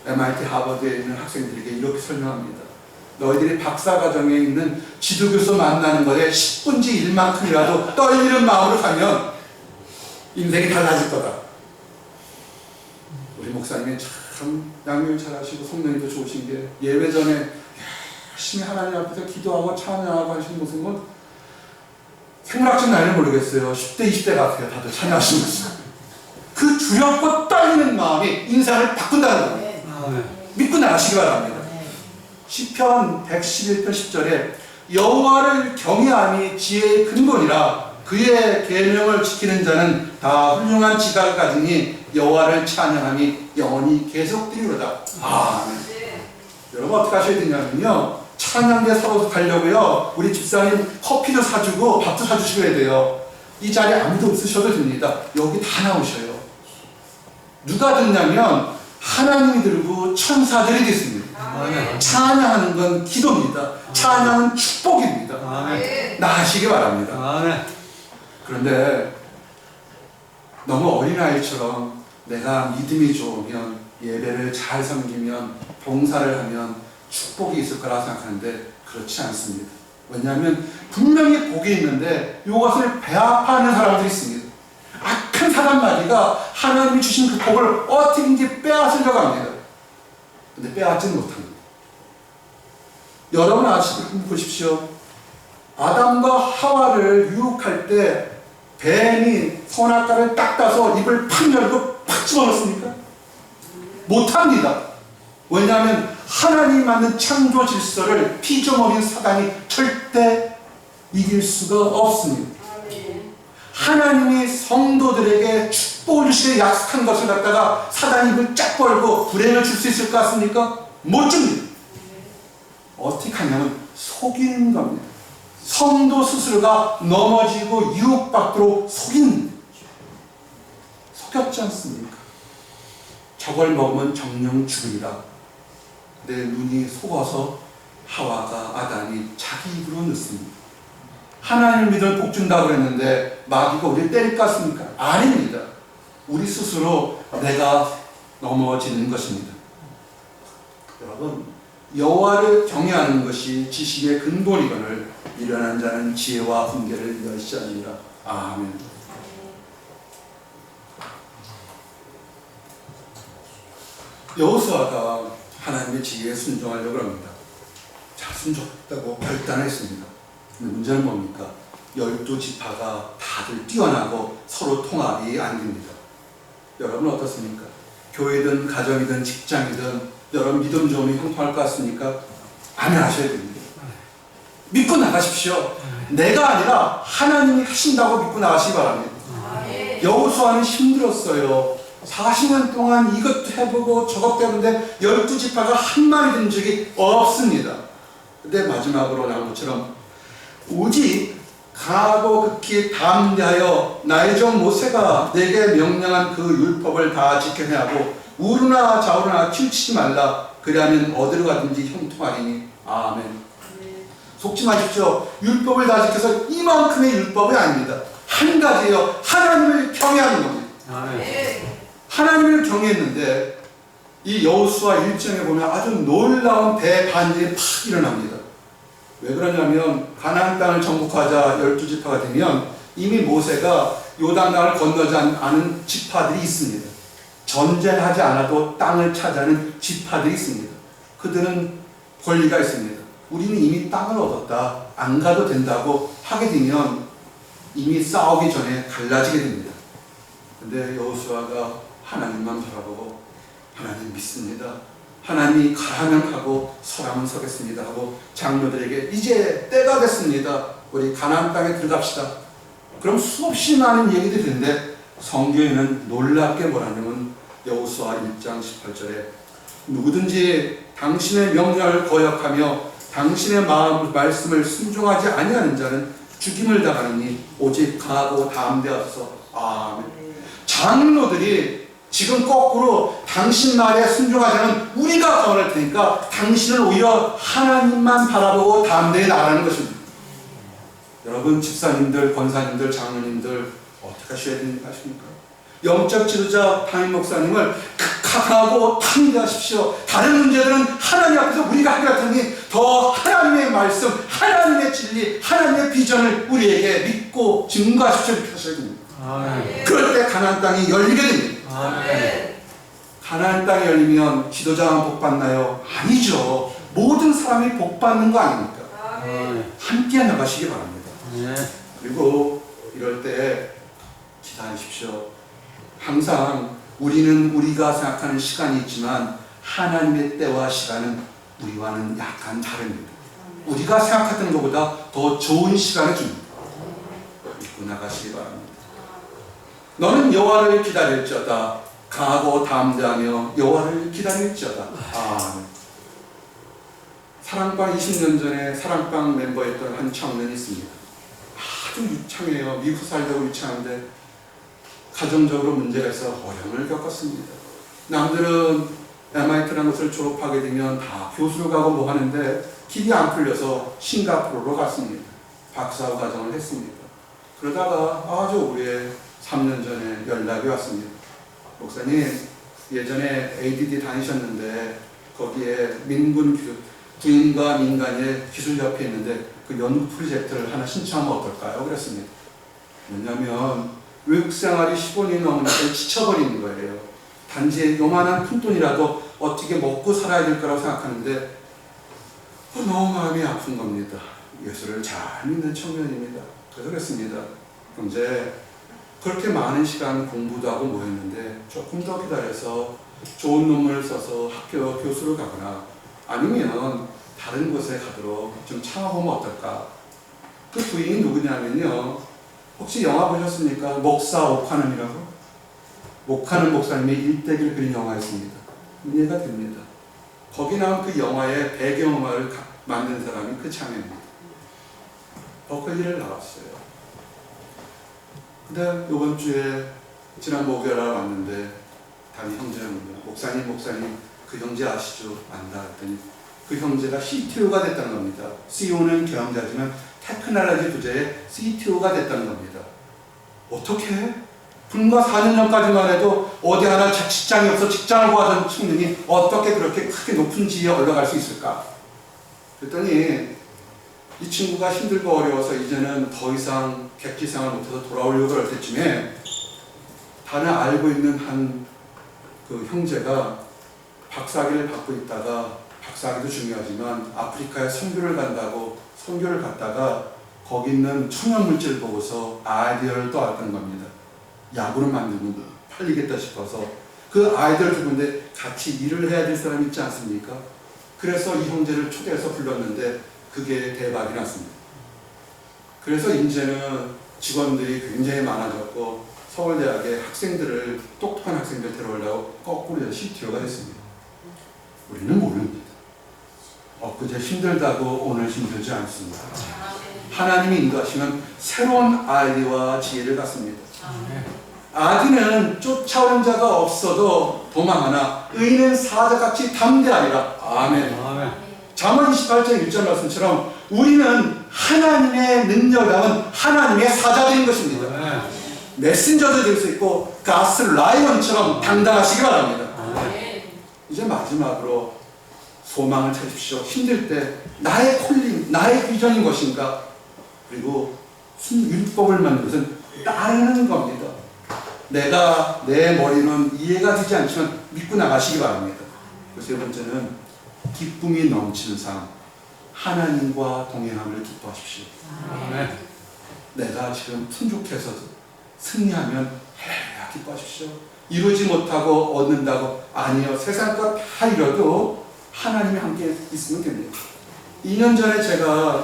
MIT 하버드에 있는 학생들에게 이렇게 설명합니다. 너희들이 박사과정에 있는 지도교수 만나는 것에 10분지 1만큼이라도 떨리는 마음으로 가면 인생이 달라질 거다. 우리 목사님이 참 양육을 잘하시고 성령님도 좋으신 게 예배 전에 열심히 하나님 앞에서 기도하고 찬양하고 하시는 모습은 생물학적 나이는 모르겠어요. 10대, 20대 같아요. 다들 찬양하시는 모습. 그 두렵고 떨리는 마음이 인생을 바꾼다는 거예요. 믿고 나가시기 바랍니다. 시편 111편 10절에 여호와를 경외함이 지혜의 근본이라 그의 계명을 지키는 자는 다 훌륭한 지각을 가지니 여호와를 찬양함이 영원히 계속되리로다. 여러분 어떻게 하셔야 되냐면요, 찬양대 서로 가려고요, 우리 집사님 커피도 사주고 밥도 사주셔야 돼요. 이 자리에 아무도 없으셔도 됩니다. 여기 다 나오셔요. 누가 듣냐면 하나님이 들고 천사들이 듣습니다. 찬양하는 건 기도입니다. 찬양은 축복입니다. 나가시기 바랍니다. 그런데 너무 어린아이처럼 내가 믿음이 좋으면 예배를 잘 섬기면 봉사를 하면 축복이 있을 거라 생각하는데 그렇지 않습니다. 왜냐하면 분명히 복이 있는데 이것을 배합하는 사람들이 있습니다. 악한 사람마귀가 하나님이 주신 그 복을 어떻게든지 빼앗으려고 합니다. 근데 빼앗지는 못합니다. 여러분 보십시오. 아담과 하와를 유혹할 때 뱀이 선악과를 딱 따서 입을 팍 열고 팍 집어넣습니까? 못합니다. 왜냐하면 하나님 만든 창조 질서를 피조물인 사단이 절대 이길 수가 없습니다. 하나님이 성도들에게 축복을 주시게 약속한 것을 갖다가 사단이 입을 쫙 벌고 불행을 줄 수 있을 것 같습니까? 못 줍니다. 어떻게 하냐면 속이는 겁니다. 성도 스스로가 넘어지고 유혹받도록 속이는, 속였지 않습니까? 저걸 먹으면 정령 죽으리라. 내 눈이 속아서 하와가 아담이 자기 입으로 넣습니다. 하나님을 믿으면 복 준다고 그랬는데 마귀가 우리를 때릴 것 같습니까? 아닙니다. 우리 스스로 내가 넘어지는 것입니다. 여러분, 여호와를 경외하는 것이 지식의 근본이거늘 미련한 자는 지혜와 훈계를 멸시하니라. 아멘. 여호수아가 하나님의 지혜에 순종하려고 합니다. 자, 순종했다고 결단했습니다. 근데 문제는 뭡니까? 12지파가 다들 뛰어나고 서로 통합이 안 됩니다. 여러분 어떻습니까? 교회든 가정이든 직장이든 여러분 믿음 좋으면 형통할 것 같습니까? 아멘 하셔야 됩니다. 믿고 나가십시오. 내가 아니라 하나님이 하신다고 믿고 나가시기 바랍니다. 여호수아는 힘들었어요. 40년 동안 이것도 해보고 저것도 해보는데 12지파가 한 마리 된 적이 없습니다. 근데 마지막으로 나온 것처럼 오직 강하고 극히 담대하여 나의 종 모세가 내게 명령한 그 율법을 다 지켜야 하고 우르나 좌우나 치우치지 말라. 그리하면 어디로 가든지 형통하리니. 아멘. 속지 마십시오. 율법을 다 지켜서 이만큼의 율법이 아닙니다. 한 가지예요. 하나님을 경외하는 겁니다. 아멘. 하나님을 경외했는데 이 여호수아 1장에 보면 아주 놀라운 대반전이 팍 일어납니다. 왜 그러냐면 가나안 땅을 정복하자 12지파가 되면 이미 모세가 요단강을 건너지 않은 지파들이 있습니다. 전쟁하지 않아도 땅을 차지하는 지파들이 있습니다. 그들은 권리가 있습니다. 우리는 이미 땅을 얻었다. 안 가도 된다고 하게 되면 이미 싸우기 전에 갈라지게 됩니다. 근데 여호수아가 하나님만 바라보고 하나님 믿습니다. 하나님이 가라면 가고 서라면 서겠습니다 하고 장로들에게 이제 때가 됐습니다. 우리 가나안 땅에 들어갑시다. 그럼 수없이 많은 얘기들이 있는데 성경에는 놀랍게 뭐라냐면 여호수아 1장 18절에 누구든지 당신의 명령을 거역하며 당신의 말씀을 순종하지 아니하는 자는 죽임을 당하느니 오직 강하고 담대하소서. 아멘. 장로들이 지금 거꾸로 당신 말에 순종하지 않은 우리가 구원할 테니까 당신은 오히려 하나님만 바라보고 담대히 나가는 것입니다. 여러분 집사님들, 권사님들, 장로님들 어떻게 하셔야 됩니까? 영적 지도자 담임 목사님을 극하고 담대하십시오. 다른 문제들은 하나님 앞에서 우리가 해결할 테니 더 하나님의 말씀, 하나님의 진리, 하나님의 비전을 우리에게 믿고 증거하십시오. 이렇게 하셔야 됩니다. 그럴 때 가나안 땅이 열리게 됩니다. 가나안 땅이 열리면 지도자만 복받나요? 아니죠. 모든 사람이 복받는 거 아닙니까? 함께 나가시기 바랍니다. 그리고 이럴 때 기다리십시오. 항상 우리는 우리가 생각하는 시간이 있지만 하나님의 때와 시간은 우리와는 약간 다릅니다. 우리가 생각했던 것보다 더 좋은 시간을 줍니다. 믿고 나가시기 바랍니다. 너는 여호와를 기다릴지어다. 강하고 담대하며 여호와를 기다릴지어다. 아멘. 사랑방 20년 전에 사랑방 멤버였던 한 청년이 있습니다. 아주 유창해요. 미국 살다고 유창한데 가정적으로 문제가 있어 어려움을 겪었습니다. 남들은 MIT라는 것을 졸업하게 되면 다 교수로 가고 뭐 하는데 길이 안 풀려서 싱가포르로 갔습니다. 박사학위 과정을 했습니다. 그러다가 아주 오래 3년 전에 연락이 왔습니다. 목사님, 예전에 ADD 다니셨는데 거기에 민군 군인과 민간의 기술협회 있는데 그 연구 프로젝트를 하나 신청하면 어떨까요? 그랬습니다. 왜냐하면 외국 생활이 15년이 넘으니까 지쳐버리는 거예요. 단지 요만한 푼돈이라도 어떻게 먹고 살아야 될 거라고 생각하는데 너무 마음이 아픈 겁니다. 예수를 잘 믿는 청년입니다. 그래서 그랬습니다. 형제, 그렇게 많은 시간 공부도 하고 뭐 했는데 조금 더 기다려서 좋은 논문을 써서 학교 교수로 가거나 아니면 다른 곳에 가도록 좀 참아보면 어떨까? 그 부인이 누구냐면요. 혹시 영화 보셨습니까? 목사 옥하는이라고? 옥하는 목사님의 일대기를 그린 영화가 있습니다. 이해가 됩니다. 거기 나온 그 영화의 배경음악을 만든 사람이 그 장면입니다. 버클리를 나왔어요. 근데 이번 주에 지난 목요일에 왔는데 다른 형제는 목사님 그 형제 아시죠? 안다 했더니 그 형제가 CTO가 됐다는 겁니다. CEO는 경영자지만 테크놀로지 부재의 CTO가 됐다는 겁니다. 어떻게? 불과 4년 전까지만 해도 어디 하나 직장이 없어 직장을 구하던 청년이 어떻게 그렇게 크게 높은 지위에 올라갈 수 있을까? 그랬더니 이 친구가 힘들고 어려워서 이제는 더 이상 객기 생활 못해서 돌아오려고 할 때쯤에 다른 알고 있는 한 그 형제가 박사학위를 받고 있다가 박사학위도 중요하지만 아프리카에 선교를 간다고 선교를 갔다가 거기 있는 천연물질을 보고서 아이디어를 떠왔던 겁니다. 약으로 만들면 팔리겠다 싶어서 그 아이디어를 두는데 같이 일을 해야 될 사람이 있지 않습니까? 그래서 이 형제를 초대해서 불렀는데 그게 대박이 났습니다. 그래서 이제는 직원들이 굉장히 많아졌고 서울대학의 학생들을 똑똑한 학생들 데려오려고 거꾸로 CTO가 됐습니다. 우리는 모릅니다. 엊그제 힘들다고 오늘 힘들지 않습니다. 하나님이 인도하시면 새로운 아이디어와 지혜를 갖습니다. 아기는 쫓아오는 자가 없어도 도망하나 의인은 사자같이 담대하리라. 아멘. 잠언 28장 1절 말씀처럼 우리는 하나님의 능력을 하나님의 사자들인 것입니다. 메신저도 될 수 있고 가스 라이온처럼 당당하시기 바랍니다. 이제 마지막으로 소망을 찾으십시오. 힘들 때 나의 콜링, 나의 비전인 것인가? 그리고 율법을 만든 것은 따르는 겁니다. 내가 내 머리는 이해가 되지 않지만 믿고 나가시기 바랍니다. 그 세 번째는 기쁨이 넘치는 삶. 하나님과 동행함을 기뻐하십시오. 네. 내가 지금 풍족해서 승리하면 해야 기뻐하십시오. 이루지 못하고 얻는다고 아니요. 세상 것 다 이뤄도 하나님이 함께 있으면 됩니다. 2년 전에 제가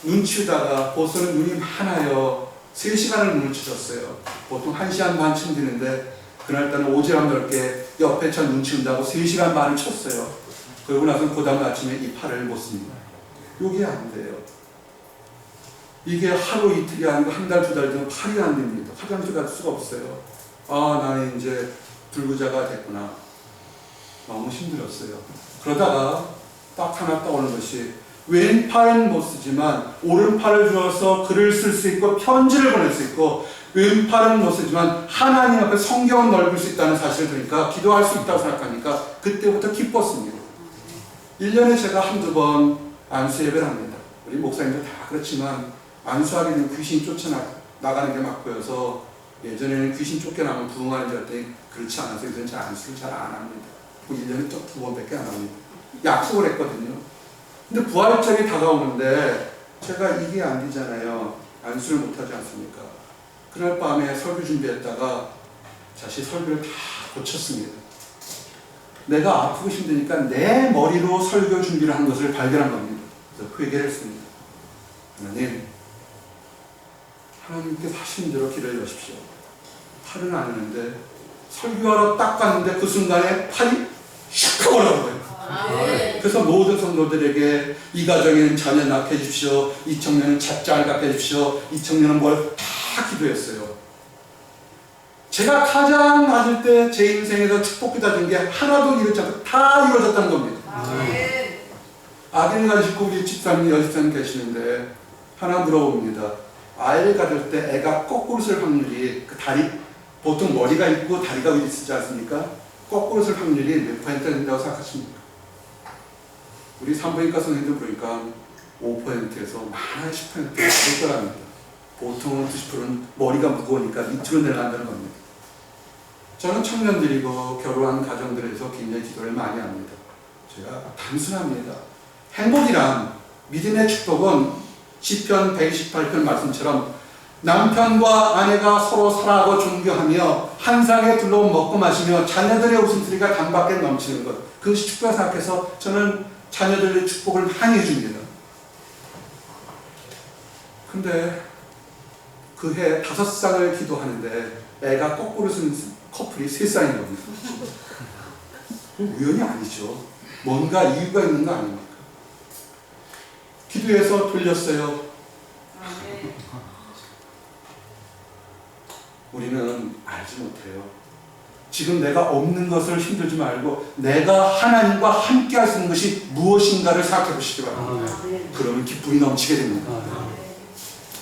눈 치우다가 보서는 눈이 많아요. 3시간을 눈을 치웠어요. 보통 1시간 반쯤 되는데 그날따라 오지랖 넓게 옆에 차 눈 치운다고 3시간 반을 쳤어요. 그러고 나서 그 다음 아침에 이 팔을 못 씁니다. 이게 안 돼요. 이게 하루 이틀이 아니고 한 달, 2달 되면 팔이 안 됩니다. 화장실 갈 수가 없어요. 아, 나는 이제 불구자가 됐구나. 너무 힘들었어요. 그러다가 딱 하나 떠오르는 것이 왼팔은 못 쓰지만 오른팔을 주어서 글을 쓸 수 있고 편지를 보낼 수 있고 왼팔은 못 쓰지만 하나님 앞에 성경을 넓을 수 있다는 사실을 들으니까 기도할 수 있다고 생각하니까 그때부터 기뻤습니다. 1년에 제가 한두 번 안수 예배를 합니다. 우리 목사님들 다 그렇지만 안수하게 되면 귀신이 쫓아나가는 게 막 보여서 예전에는 귀신 쫓겨나면 부흥하는 줄 알았더니 그렇지 않아서 이제는 잘 안수를 잘 안 합니다. 1년에 또 2번밖에 안 합니다. 약속을 했거든요. 근데 부활절이 다가오는데 제가 이게 안 되잖아요. 안수를 못하지 않습니까? 그날 밤에 설교 준비했다가 다시 설교를 다 고쳤습니다. 내가 아프고 힘드니까 내 머리로 설교 준비를 한 것을 발견한 겁니다. 그래서 회개를 했습니다. 하나님께서 하신 대로 길을 여십시오. 팔은 안 했는데 설교하러 딱 갔는데 그 순간에 팔이 슉 올라온 거예요. 그래서 모든 성도들에게 이 가정에는 자녀 낳게 해주십시오. 이 청년은 잡장을 갖게 해주십시오. 이 청년은 뭘 다 기도했어요. 제가 가장 낮을 때 제 인생에서 축복받은 게 하나도 이루지 않고 다 이루어졌다는 겁니다. 아기를 가지고 우리 집사님, 여집사님 계시는데 하나 물어봅니다. 아이를 가질 때 애가 거꾸로 쓸 확률이 그 다리, 보통 머리가 있고 다리가 위에 있지 않습니까? 거꾸로 쓸 확률이 몇 퍼센트 된다고 생각하십니까? 우리 산부인과 선생님들 보니까 5%에서 많아야 10% 될 거랍니다. 보통은 90%는 머리가 무거우니까 밑으로 내려간다는 겁니다. 저는 청년들이고 결혼한 가정들에서 굉장히 기도를 많이 합니다. 제가 단순합니다. 행복이란 믿음의 축복은 시편 128편 말씀처럼 남편과 아내가 서로 사랑하고 존경하며 한 상에 둘러 먹고 마시며 자녀들의 웃음소리가 강밖에 넘치는 것, 그것이 축복이라고 생각해서 저는 자녀들의 축복을 많이 해줍니다. 근데 그 해 5쌍을 기도하는데 애가 거꾸로 쓴 커플이 3쌍인 겁니다. 우연이 아니죠. 뭔가 이유가 있는 거 아닙니까? 기도해서 돌렸어요. 우리는 알지 못해요. 지금 내가 없는 것을 힘들지 말고 내가 하나님과 함께 할 수 있는 것이 무엇인가를 생각해 보시기 바랍니다. 그러면 기쁨이 넘치게 됩니다.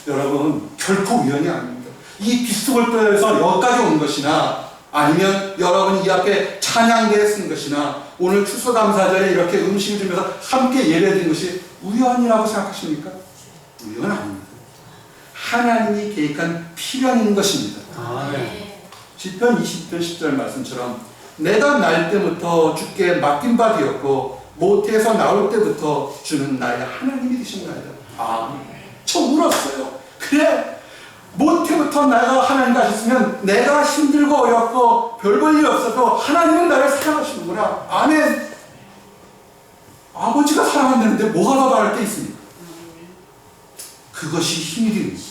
여러분, 결코 우연이 아닙니다. 이 빗속을 떠서 여기까지 온 것이나 아니면 여러분이 이 앞에 찬양대에 쓴 것이나 오늘 추수감사절에 이렇게 음식을 주면서 함께 예배드린 것이 우연이라고 생각하십니까? 우연 아닙니다. 하나님이 계획한 필연인 것입니다. 시편 20편 10절 말씀처럼 내가 날 때부터 주께 맡긴 바 되었고 모태에서 나올 때부터 주는 나의 하나님이 되신나이다. 저 울었어요. 그래, 모태부터 내가 하나님 하셨으면 내가 힘들고 어렵고 별 볼 일 없어도 하나님은 나를 사랑하시는구나. 아멘. 아버지가 사랑한다는데 뭐가 더 다를 게 있습니까? 그것이 힘이 됩니다.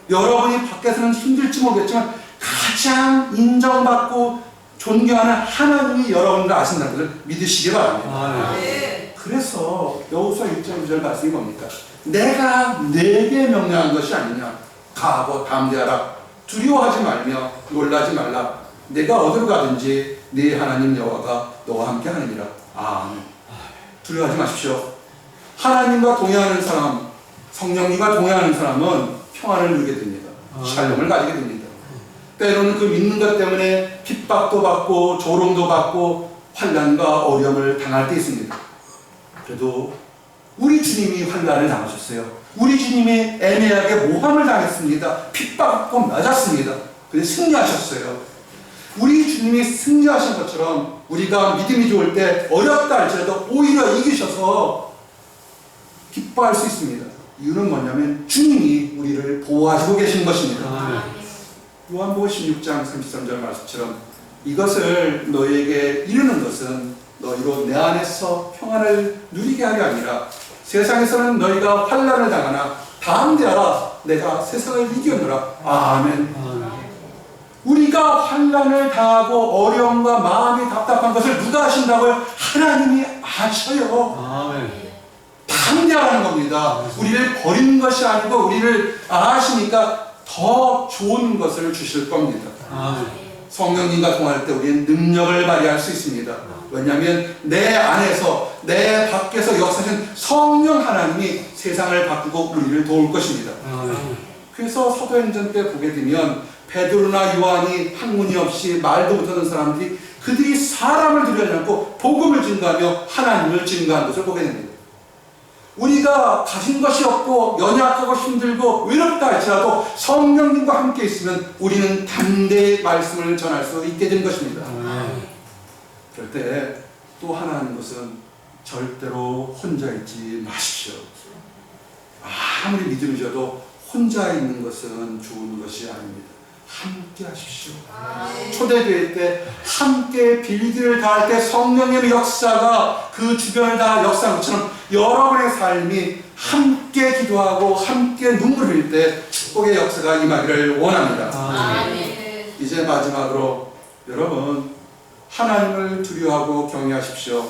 여러분이 밖에서는 힘들지 모르겠지만 가장 인정받고 존경하는 하나님이 여러분을 아신다는 것을 믿으시기 바랍니다. 그래서 여호수아 1장 2절 말씀이 뭡니까? 내가 내게 명령한 것이 아니냐. 가고 담대하라. 두려워하지 말며 놀라지 말라. 내가 어디로 가든지 네 하나님 여호와가 너와 함께 하느니라. 아멘. 두려워하지 마십시오. 하나님과 동행하는 사람, 성령님과 동행하는 사람은 평안을 누리게 됩니다. 샬롬을 가지게 됩니다. 때로는 그 믿는 것 때문에 핍박도 받고 조롱도 받고 환난과 어려움을 당할 때 있습니다. 그래도 우리 주님이 환난을 당하셨어요. 우리 주님이 애매하게 모함을 당했습니다. 핍박받고 맞았습니다. 근데 승리하셨어요. 우리 주님이 승리하신 것처럼 우리가 믿음이 좋을 때 어렵다 할지라도 오히려 이기셔서 기뻐할 수 있습니다. 이유는 뭐냐면 주님이 우리를 보호하시고 계신 것입니다. 요한복음 16장 33절 말씀처럼 이것을 너희에게 이르는 것은 너희로 내 안에서 평안을 누리게 하려 아니라 세상에서는 너희가 환난을 당하나 담대하라 내가 세상을 이겼노라. 아멘. 우리가 환난을 당하고 어려움과 마음이 답답한 것을 누가 하신다고요? 하나님이 아셔요. 아멘. 담대하라는 겁니다. 우리를 버리는 것이 아니고 우리를 아시니까 더 좋은 것을 주실 겁니다. 성령님과 통할 때 우리는 능력을 발휘할 수 있습니다. 왜냐하면 내 안에서 내 밖에서 역사하신 성령 하나님이 세상을 바꾸고 우리를 도울 것입니다. 그래서 사도행전 때 보게 되면 베드로나 요한이 학문이 없이 말도 못하는 사람들이 그들이 사람을 두려워하지 않고 복음을 증거하며 하나님을 증거하는 것을 보게 됩니다. 우리가 가진 것이 없고 연약하고 힘들고 외롭다 할지라도 성령님과 함께 있으면 우리는 담대히 말씀을 전할 수 있게 된 것입니다. 그럴 때 또 하나 하는 것은 절대로 혼자 있지 마십시오. 아무리 믿음이 져도 혼자 있는 것은 좋은 것이 아닙니다. 함께 하십시오. 초대교회 때 함께 빌기를 다할 때 성령님의 역사가 그 주변을 다 역사한 것처럼 여러분의 삶이 함께 기도하고 함께 눈물을 흘릴 때 축복의 역사가 임하기를 원합니다. 이제 마지막으로 여러분 하나님을 두려워하고 경외하십시오.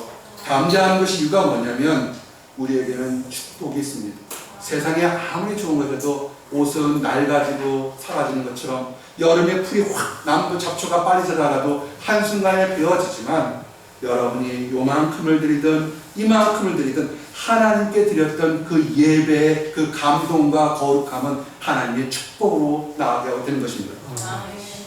담대한 것이 이유가 뭐냐면 우리에게는 축복이 있습니다. 세상에 아무리 좋은 것에도 옷은 낡아지고 사라지는 것처럼 여름에 풀이 확 나무도 잡초가 빨리 자라가도 한순간에 베어지지만 여러분이 요만큼을 드리든 이만큼을 드리든 하나님께 드렸던 그 예배의 그 감동과 거룩함은 하나님의 축복으로 나아가게 되는 것입니다.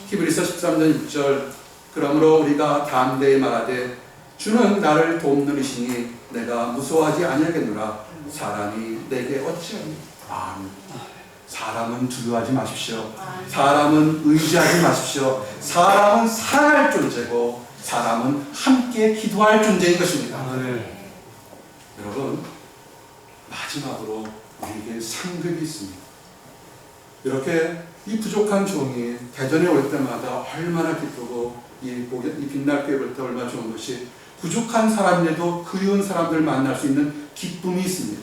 히브리서 13장 6절 그러므로 우리가 담대히 말하되 주는 나를 돕는 이시니 내가 무서워하지 아니하겠노라. 사람이 내게 어찌하니? 아멘. 사람은 두려워하지 마십시오. 사람은 의지하지 마십시오. 사람은 사랑할 존재고 사람은 함께 기도할 존재인 것입니다. 여러분 마지막으로 우리에게 상급이 있습니다. 이렇게 이 부족한 종이 대전에 올 때마다 얼마나 기쁘고 이 빛날 교회 볼 때 얼마나 좋은 것이 부족한 사람인데도 그리운 사람들을 만날 수 있는 기쁨이 있습니다.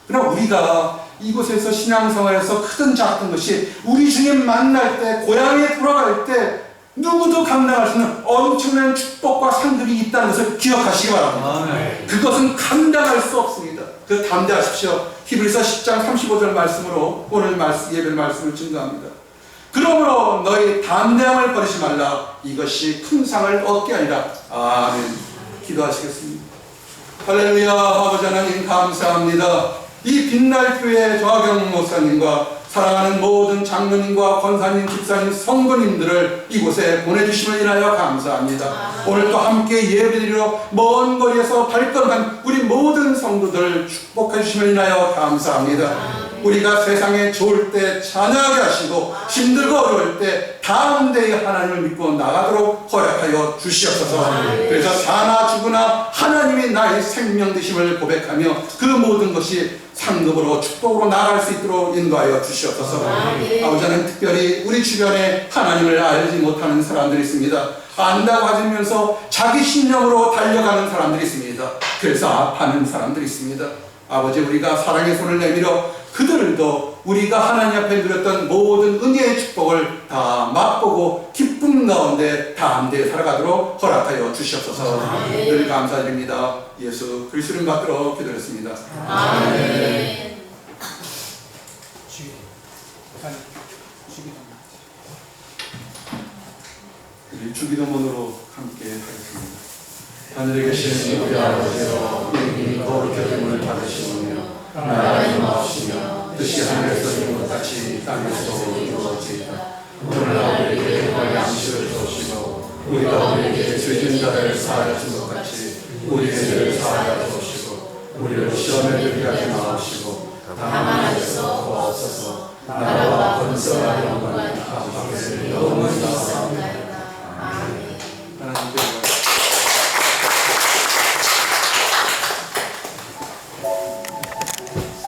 그러나 우리가 이곳에서 신앙생활에서 크든 작든 것이 우리 주님 만날 때 고향에 돌아갈 때 누구도 감당할 수 있는 엄청난 축복과 상급이 있다는 것을 기억하시기 바랍니다. 그것은 감당할 수 없습니다. 그 담대하십시오. 히브리서 10장 35절 말씀으로 오늘 예배 말씀을 증거합니다. 그러므로 너희 담대함을 버리지 말라. 이것이 큰 상을 얻게 아니라. 아멘. 기도하시겠습니다. 할렐루야. 아버지 하나님 감사합니다. 이 빛날 교회 조하경 목사님과 사랑하는 모든 장로님과 권사님, 집사님, 성도님들을 이곳에 보내주심을 인하여 감사합니다. 오늘 또 함께 예배드리러 먼 거리에서 발걸음한 우리 모든 성도들 축복해 주심을 인하여 감사합니다. 우리가 세상에 좋을 때 찬양하게 하시고 힘들고 어려울 때 담대히 하나님을 믿고 나가도록 허락하여 주시옵소서. 그래서 사나 죽으나 하나님이 나의 생명 되심을 고백하며 그 모든 것이 상급으로 축복으로 나아갈 수 있도록 인도하여 주시옵소서. 아버지는 특별히 우리 주변에 하나님을 알지 못하는 사람들이 있습니다. 안다고 하면서 자기 신념으로 달려가는 사람들이 있습니다. 그래서 아파하는 사람들이 있습니다. 아버지 우리가 사랑의 손을 내밀어 그들도 우리가 하나님 앞에 누렸던 모든 은혜의 축복을 다 맛보고 기쁨 가운데 담대히 살아가도록 허락하여 주시옵소서. 늘 감사드립니다. 예수 그리스도를 받들어 기도했습니다. 아멘. 우리 주기도문으로 함께 하겠습니다. 하늘에 계신 우리 아버지여 이름이 거룩해짐을 받으시오며 나라의 임하옵시며 뜻이 하늘에서 이룬 것 같이 땅에서 이루어지이다. 오늘 우리에게 할 양식을 주시고 우리가 우리에게 죄진 자를 사하여 준 것 우리의 죄를 사하여 주시고 우리를 시험에 들게 하지 마옵시고 다만 하셔서 구하옵소서. 나라와 권세와 영광이